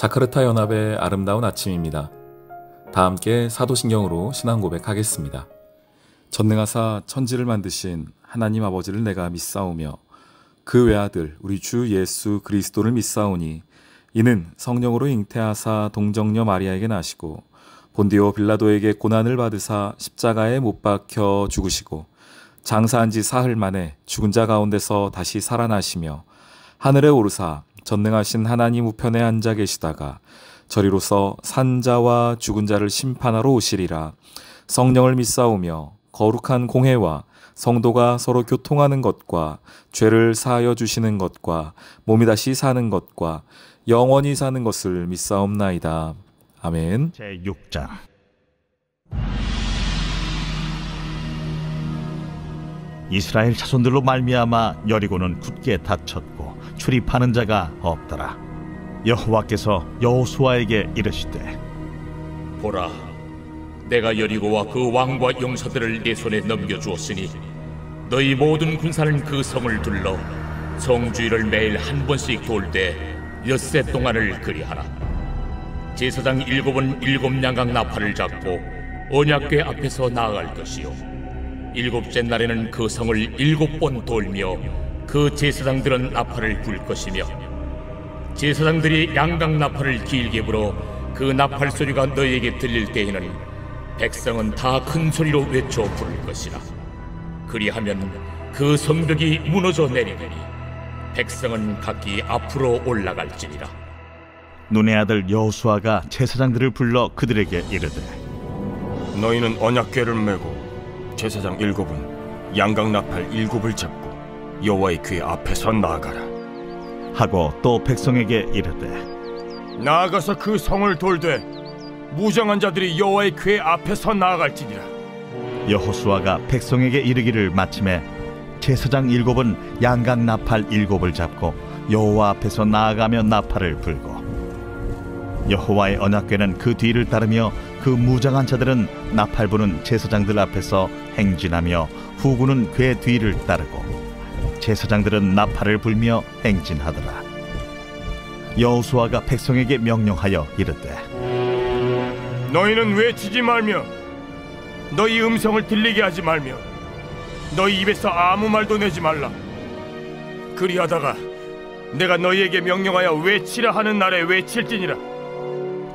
자카르타 연합의 아름다운 아침입니다. 다 함께 사도신경으로 신앙 고백하겠습니다. 전능하사 천지를 만드신 하나님 아버지를 내가 믿사오며 그 외아들 우리 주 예수 그리스도를 믿사오니 이는 성령으로 잉태하사 동정녀 마리아에게 나시고 본디오 빌라도에게 고난을 받으사 십자가에 못 박혀 죽으시고 장사한 지 사흘 만에 죽은 자 가운데서 다시 살아나시며 하늘에 오르사 전능하신 하나님 우편에 앉아 계시다가 저리로서 산자와 죽은 자를 심판하러 오시리라. 성령을 믿사오며 거룩한 공회와 성도가 서로 교통하는 것과 죄를 사하여 주시는 것과 몸이 다시 사는 것과 영원히 사는 것을 믿사옵나이다. 아멘. 제6장. 이스라엘 자손들로 말미암아 여리고는 굳게 닫혔고 출입하는 자가 없더라. 여호와께서 여호수아에게 이르시되 보라, 내가 여리고와 그 왕과 용사들을 네 손에 넘겨주었으니 너희 모든 군사는 그 성을 둘러 성주일을 매일 한 번씩 돌 때 엿새 동안을 그리하라. 제사장 7은 7 양각 나팔을 잡고 언약궤 앞에서 나아갈 것이요 7째 날에는 그 성을 7번 돌며 그 제사장들은 나팔을 불 것이며 제사장들이 양각 나팔을 길게 불어 그 나팔 소리가 너희에게 들릴 때에는 백성은 다 큰 소리로 외쳐 부를 것이라. 그리하면 그 성벽이 무너져 내리리니 백성은 각기 앞으로 올라갈지니라. 눈의 아들 여호수아가 제사장들을 불러 그들에게 이르되 너희는 언약궤를 메고 제사장 7은 양각 나팔 7을 잡고 여호와의 궤 앞에서 나아가라 하고 또 백성에게 이르되 나아가서 그 성을 돌되 무장한 자들이 여호와의 궤 앞에서 나아갈지니라. 여호수아가 백성에게 이르기를 마침에 제사장 7은 양각 나팔 7을 잡고 여호와 앞에서 나아가며 나팔을 불고 여호와의 언약궤는 그 뒤를 따르며 그 무장한 자들은 나팔 부는 제사장들 앞에서 행진하며 후군은 궤 뒤를 따르고 제사장들은 나팔을 불며 행진하더라. 여호수아가 백성에게 명령하여 이르되 너희는 외치지 말며 너희 음성을 들리게 하지 말며 너희 입에서 아무 말도 내지 말라. 그리하다가 내가 너희에게 명령하여 외치라 하는 날에 외칠지니라.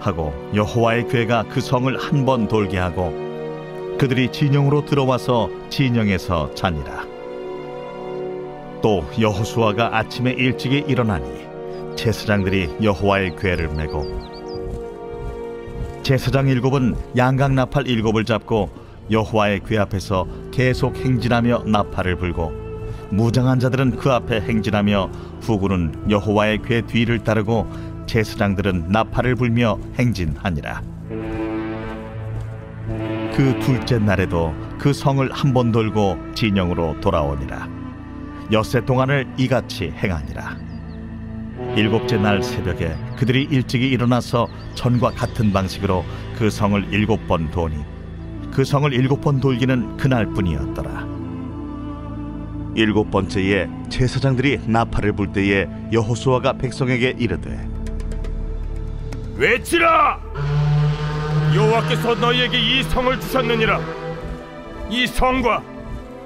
하고 여호와의 궤가 그 성을 한 번 돌게 하고 그들이 진영으로 들어와서 진영에서 자니라. 또 여호수아가 아침에 일찍이 일어나니 제사장들이 여호와의 궤를 메고 제사장 7은 양각 나팔 7을 잡고 여호와의 궤 앞에서 계속 행진하며 나팔을 불고 무장한 자들은 그 앞에 행진하며 후군은 여호와의 궤 뒤를 따르고 제사장들은 나팔을 불며 행진하니라. 그 둘째 날에도 그 성을 한 번 돌고 진영으로 돌아오니라. 엿새 동안을 이같이 행하니라. 7째 날 새벽에 그들이 일찍이 일어나서 전과 같은 방식으로 그 성을 7번 도니 그 성을 7번 돌기는 그날뿐이었더라. 7번째에 제사장들이 나팔을 불 때에 여호수아가 백성에게 이르되 외치라! 여호와께서 너희에게 이 성을 주셨느니라. 이 성과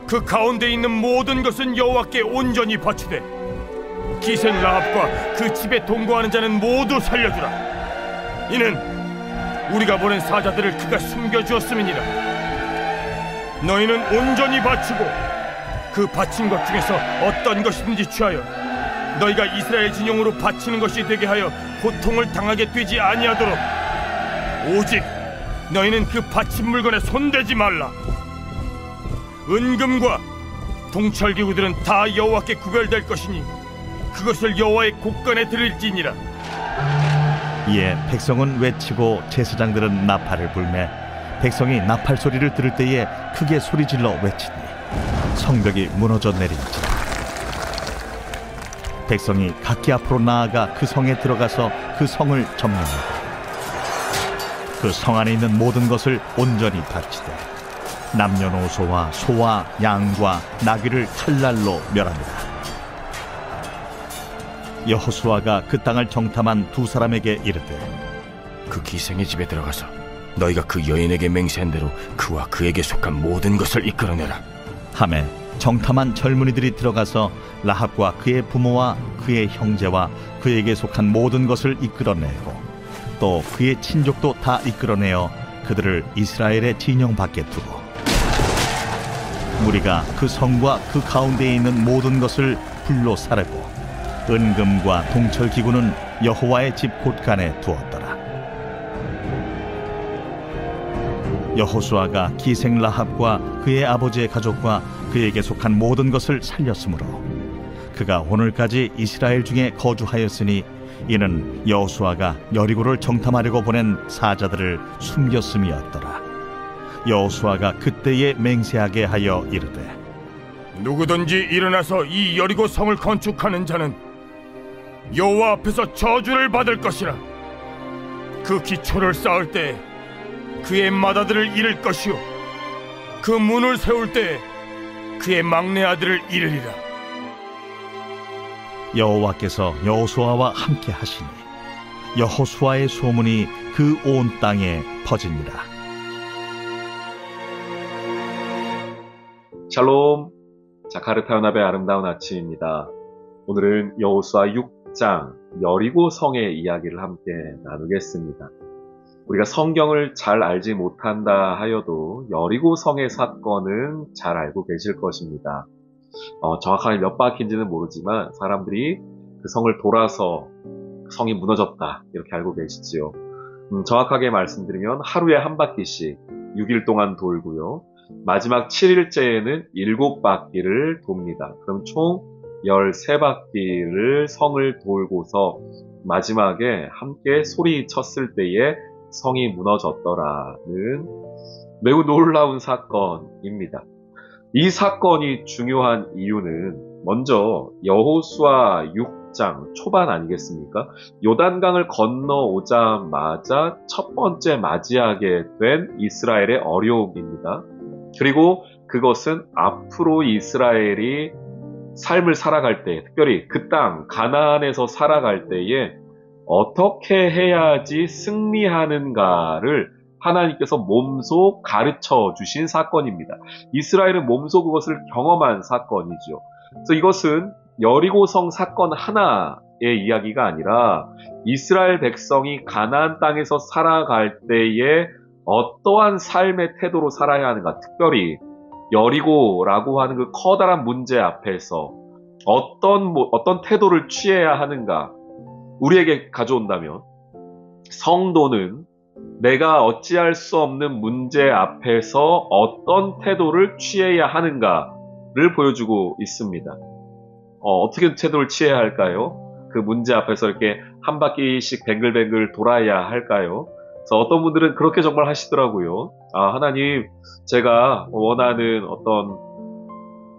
그 가운데 있는 모든 것은 여호와께 온전히 바치되 기생 라합과 그 집에 동거하는 자는 모두 살려주라. 이는 우리가 보낸 사자들을 그가 숨겨주었음이니라. 너희는 온전히 바치고 그 바친 것 중에서 어떤 것이든지 취하여 너희가 이스라엘 진영으로 바치는 것이 되게 하여 고통을 당하게 되지 아니하도록 오직 너희는 그 바친 물건에 손대지 말라. 은금과 동철기구들은 다 여호와께 구별될 것이니 그것을 여호와의 곳간에 드릴지니라. 이에 백성은 외치고 제사장들은 나팔을 불매 백성이 나팔 소리를 들을 때에 크게 소리질러 외치니 성벽이 무너져 내린지라. 백성이 각기 앞으로 나아가 그 성에 들어가서 그 성을 점령하고 그 성 안에 있는 모든 것을 온전히 바치되 남녀노소와 소와 양과 나귀를 칼날로 멸하니라. 여호수아가 그 땅을 정탐한 두 사람에게 이르되 그 기생의 집에 들어가서 너희가 그 여인에게 맹세한 대로 그와 그에게 속한 모든 것을 이끌어내라 하매 정탐한 젊은이들이 들어가서 라합과 그의 부모와 그의 형제와 그에게 속한 모든 것을 이끌어내고 또 그의 친족도 다 이끌어내어 그들을 이스라엘의 진영 밖에 두고 무리가 그 성과 그 가운데에 있는 모든 것을 불로 사르고 은금과 동철 기구는 여호와의 집 곳간에 두었더라. 여호수아가 기생 라합과 그의 아버지의 가족과 그에게 속한 모든 것을 살렸으므로 그가 오늘까지 이스라엘 중에 거주하였으니 이는 여호수아가 여리고를 정탐하려고 보낸 사자들을 숨겼음이었더라. 여호수아가 그때에 맹세하게 하여 이르되 누구든지 일어나서 이 여리고 성을 건축하는 자는 여호와 앞에서 저주를 받을 것이라. 그 기초를 쌓을 때 그의 맏아들을 잃을 것이요 그 문을 세울 때 그의 막내 아들을 잃으리라. 여호와께서 여호수아와 함께 하시니 여호수아의 소문이 그 온 땅에 퍼지니라. 샬롬, 자카르타 연합의 아름다운 아침입니다. 오늘은 여호수아 6장 여리고 성의 이야기를 함께 나누겠습니다. 우리가 성경을 잘 알지 못한다 하여도 여리고 성의 사건은 잘 알고 계실 것입니다. 정확하게 몇 바퀴인지는 모르지만 사람들이 그 성을 돌아서 성이 무너졌다 이렇게 알고 계시지요. 정확하게 말씀드리면 하루에 한 바퀴씩 6일 동안 돌고요. 마지막 7일째에는 7바퀴를 돕니다. 그럼 총 13바퀴를 성을 돌고서 마지막에 함께 소리쳤을 때에 성이 무너졌더라는 매우 놀라운 사건입니다. 이 사건이 중요한 이유는 먼저 여호수아 6장 초반 아니겠습니까? 요단강을 건너오자마자 첫 번째 맞이하게 된 이스라엘의 어려움입니다. 그리고 그것은 앞으로 이스라엘이 삶을 살아갈 때, 특별히 그 땅 가나안에서 살아갈 때에 어떻게 해야지 승리하는가를 하나님께서 몸소 가르쳐 주신 사건입니다. 이스라엘은 몸소 그것을 경험한 사건이죠. 그래서 이것은 여리고성 사건 하나의 이야기가 아니라 이스라엘 백성이 가나안 땅에서 살아갈 때에 어떠한 삶의 태도로 살아야 하는가, 특별히 여리고라고 하는 그 커다란 문제 앞에서 어떤 태도를 취해야 하는가, 우리에게 가져온다면 성도는 내가 어찌할 수 없는 문제 앞에서 어떤 태도를 취해야 하는가를 보여주고 있습니다. 어떻게 태도를 취해야 할까요? 그 문제 앞에서 이렇게 한 바퀴씩 뱅글뱅글 돌아야 할까요? 그래서 어떤 분들은 그렇게 정말 하시더라고요. 하나님, 제가 원하는 어떤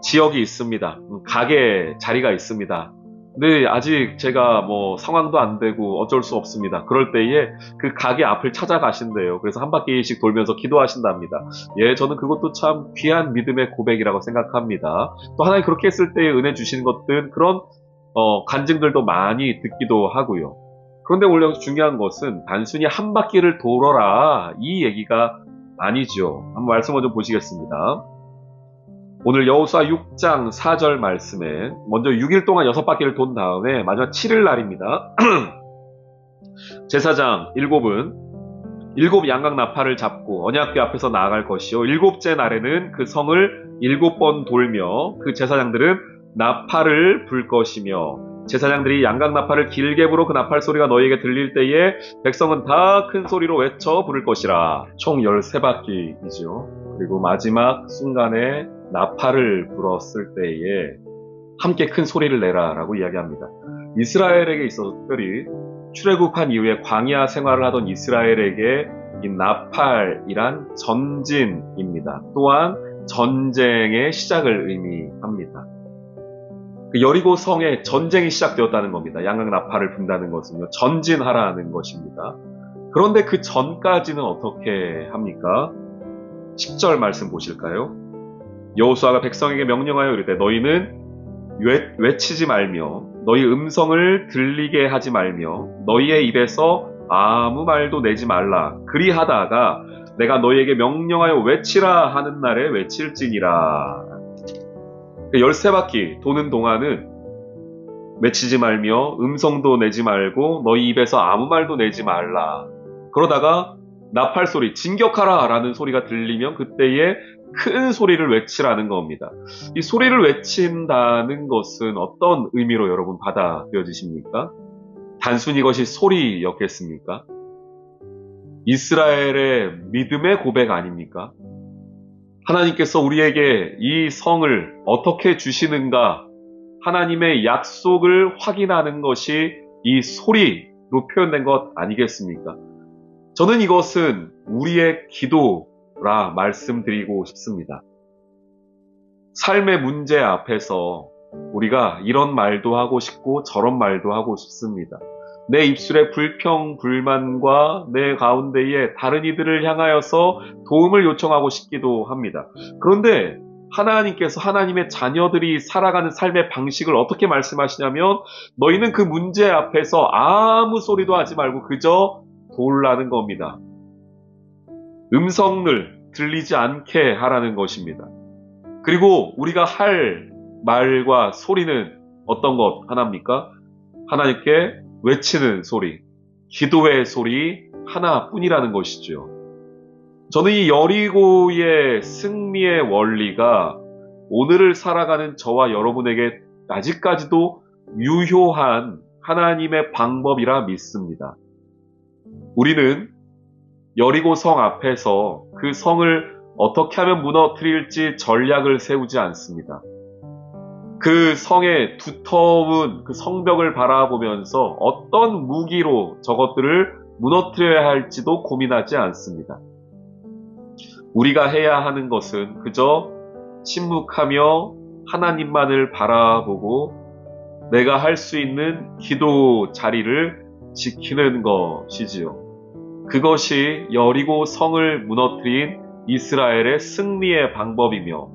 지역이 있습니다. 가게 자리가 있습니다. 근데 아직 제가 상황도 안 되고 어쩔 수 없습니다. 그럴 때에 그 가게 앞을 찾아가신대요. 그래서 한 바퀴씩 돌면서 기도하신답니다. 예, 저는 그것도 참 귀한 믿음의 고백이라고 생각합니다. 또 하나님 그렇게 했을 때에 은혜 주시는 것들은 그런 간증들도 많이 듣기도 하고요. 그런데 원래 중요한 것은 단순히 한 바퀴를 돌아라 이 얘기가 아니죠. 한번 말씀을 좀 보시겠습니다. 오늘 여호수아 6장 4절 말씀에 먼저 6일 동안 6바퀴를 돈 다음에 마지막 7일 날입니다. 제사장 7은 7 양각 나팔을 잡고 언약궤 앞에서 나아갈 것이요 7째 날에는 그 성을 7번 돌며 그 제사장들은 나팔을 불 것이며 제사장들이 양각 나팔을 길게 불어 그 나팔 소리가 너희에게 들릴 때에 백성은 다 큰 소리로 외쳐 부를 것이라. 총 13바퀴이죠. 그리고 마지막 순간에 나팔을 불었을 때에 함께 큰 소리를 내라 라고 이야기합니다. 이스라엘에게 있어서 특별히 출애굽한 이후에 광야 생활을 하던 이스라엘에게 이 나팔이란 전진입니다. 또한 전쟁의 시작을 의미합니다. 여리고 성에 전쟁이 시작되었다는 겁니다. 양각 나팔을 분다는 것은요, 전진하라는 것입니다. 그런데 그 전까지는 어떻게 합니까? 10절 말씀 보실까요? 여호수아가 백성에게 명령하여 이르되 너희는 외치지 말며 너희 음성을 들리게 하지 말며 너희의 입에서 아무 말도 내지 말라. 그리하다가 내가 너희에게 명령하여 외치라 하는 날에 외칠지니라. 13바퀴 도는 동안은 외치지 말며 음성도 내지 말고 너희 입에서 아무 말도 내지 말라. 그러다가 나팔 소리, 진격하라 라는 소리가 들리면 그때에 큰 소리를 외치라는 겁니다. 이 소리를 외친다는 것은 어떤 의미로 여러분 받아들여지십니까? 단순히 이것이 소리였겠습니까? 이스라엘의 믿음의 고백 아닙니까? 하나님께서 우리에게 이 성을 어떻게 주시는가, 하나님의 약속을 확인하는 것이 이 소리로 표현된 것 아니겠습니까? 저는 이것은 우리의 기도라 말씀드리고 싶습니다. 삶의 문제 앞에서 우리가 이런 말도 하고 싶고 저런 말도 하고 싶습니다. 내 입술의 불평, 불만과 내 가운데에 다른 이들을 향하여서 도움을 요청하고 싶기도 합니다. 그런데 하나님께서 하나님의 자녀들이 살아가는 삶의 방식을 어떻게 말씀하시냐면 너희는 그 문제 앞에서 아무 소리도 하지 말고 그저 돌라는 겁니다. 음성을 들리지 않게 하라는 것입니다. 그리고 우리가 할 말과 소리는 어떤 것 하나입니까? 하나님께 외치는 소리, 기도의 소리 하나뿐이라는 것이죠. 저는 이 여리고의 승리의 원리가 오늘을 살아가는 저와 여러분에게 아직까지도 유효한 하나님의 방법이라 믿습니다. 우리는 여리고 성 앞에서 그 성을 어떻게 하면 무너뜨릴지 전략을 세우지 않습니다. 그 성의 두터운 그 성벽을 바라보면서 어떤 무기로 저것들을 무너뜨려야 할지도 고민하지 않습니다. 우리가 해야 하는 것은 그저 침묵하며 하나님만을 바라보고 내가 할 수 있는 기도 자리를 지키는 것이지요. 그것이 여리고 성을 무너뜨린 이스라엘의 승리의 방법이며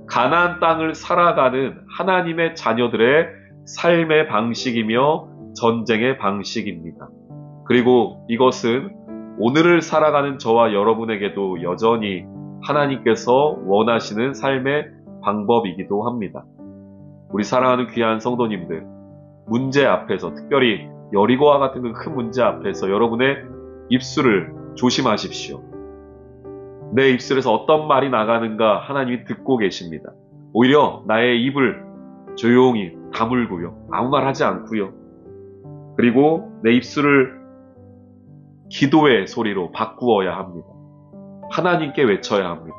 가나안 땅을 살아가는 하나님의 자녀들의 삶의 방식이며 전쟁의 방식입니다. 그리고 이것은 오늘을 살아가는 저와 여러분에게도 여전히 하나님께서 원하시는 삶의 방법이기도 합니다. 우리 사랑하는 귀한 성도님들, 문제 앞에서, 특별히 여리고와 같은 그 큰 문제 앞에서 여러분의 입술을 조심하십시오. 내 입술에서 어떤 말이 나가는가 하나님이 듣고 계십니다. 오히려 나의 입을 조용히 다물고요. 아무 말 하지 않고요. 그리고 내 입술을 기도의 소리로 바꾸어야 합니다. 하나님께 외쳐야 합니다.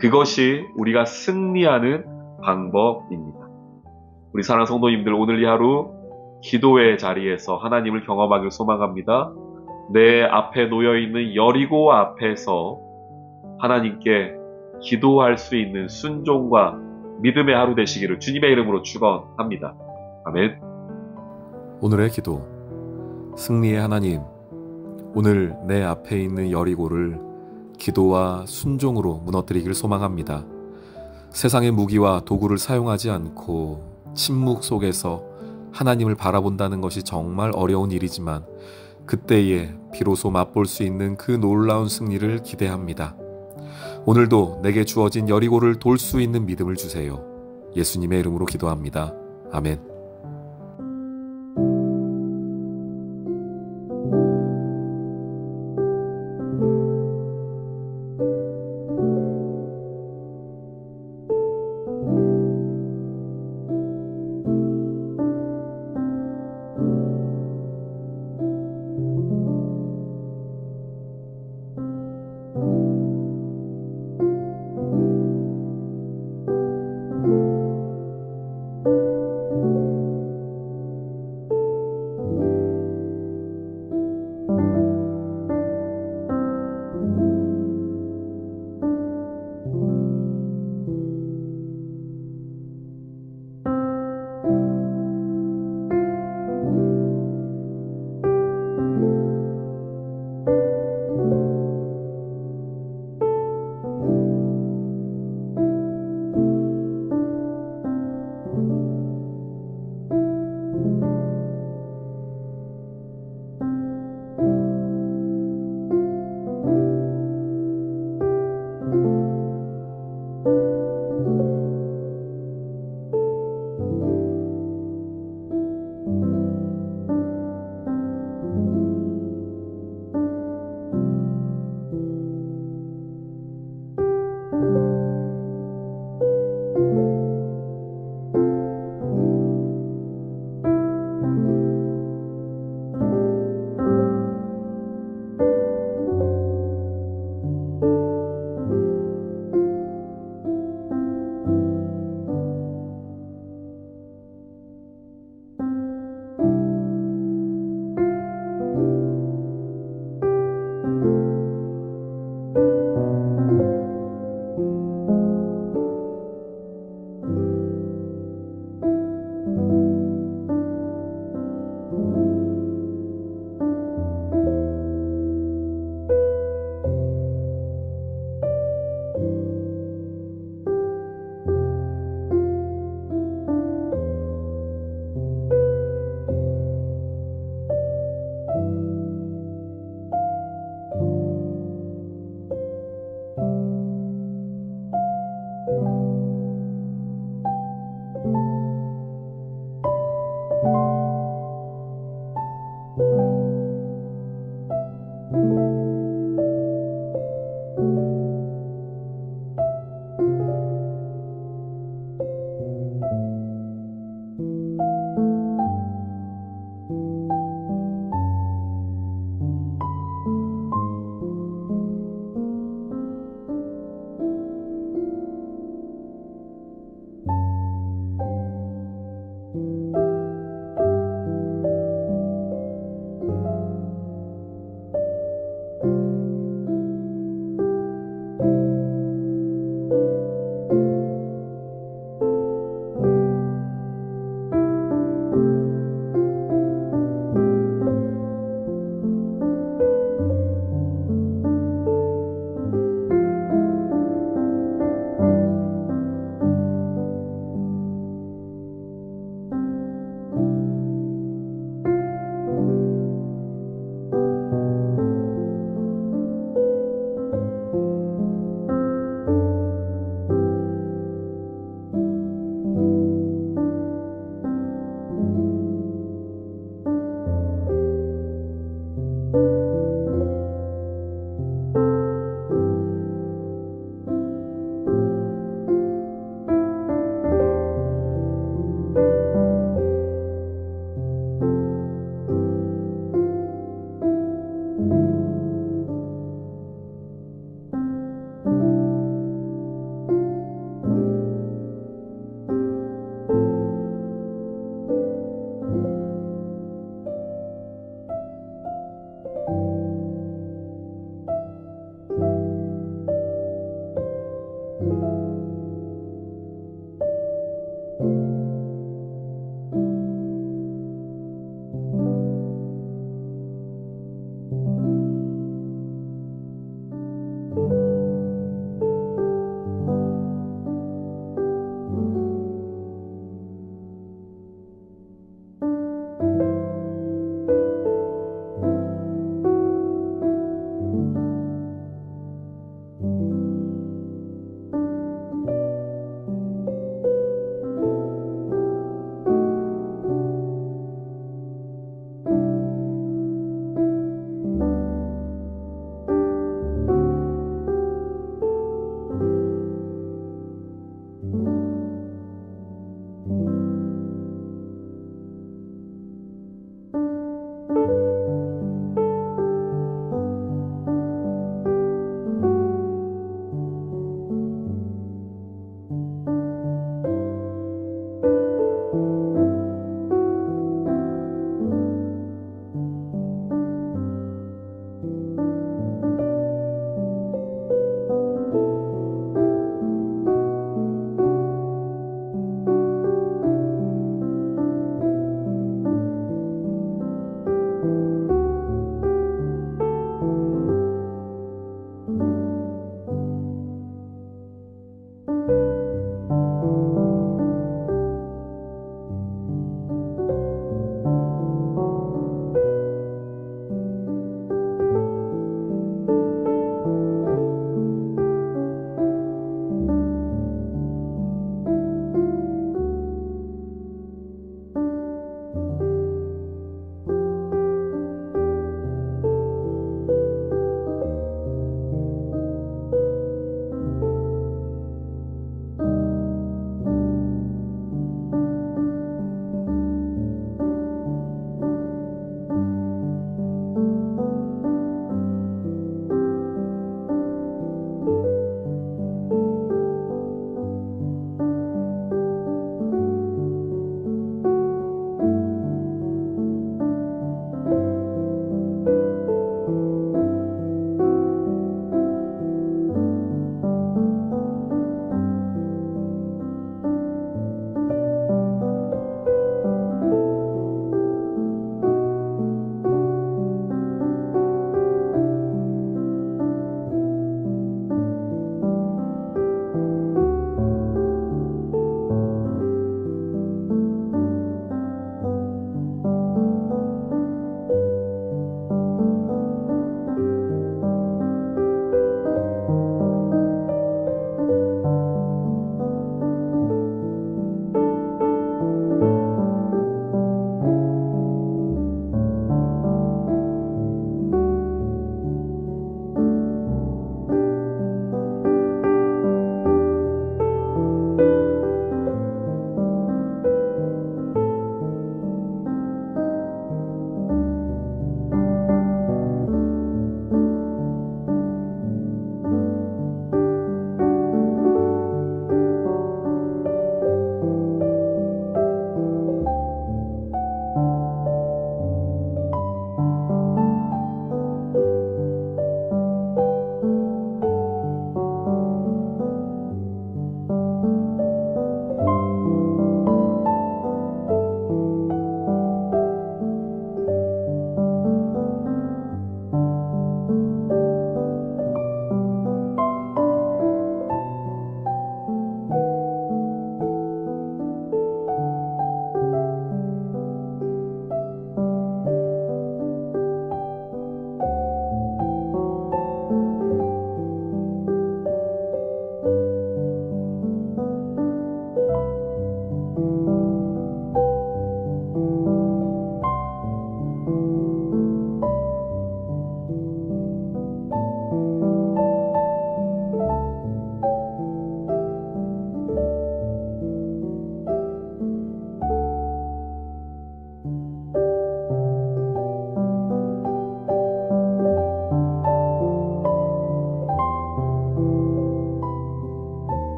그것이 우리가 승리하는 방법입니다. 우리 사랑하는 성도님들, 오늘 이 하루 기도의 자리에서 하나님을 경험하길 소망합니다. 내 앞에 놓여있는 여리고 앞에서 하나님께 기도할 수 있는 순종과 믿음의 하루 되시기를 주님의 이름으로 축원합니다. 아멘. 오늘의 기도. 승리의 하나님, 오늘 내 앞에 있는 여리고를 기도와 순종으로 무너뜨리길 소망합니다. 세상의 무기와 도구를 사용하지 않고 침묵 속에서 하나님을 바라본다는 것이 정말 어려운 일이지만 그때에 비로소 맛볼 수 있는 그 놀라운 승리를 기대합니다. 오늘도 내게 주어진 여리고를 돌 수 있는 믿음을 주세요. 예수님의 이름으로 기도합니다. 아멘.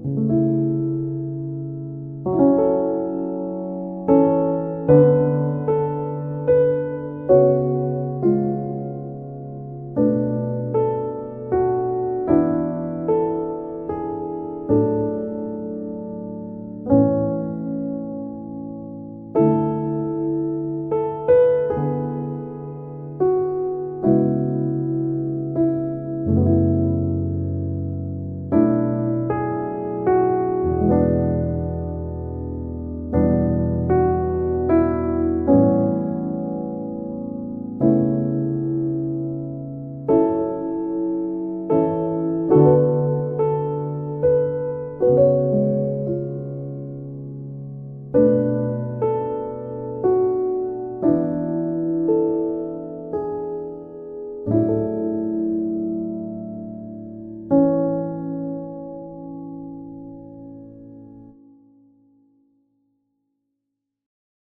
있습니다.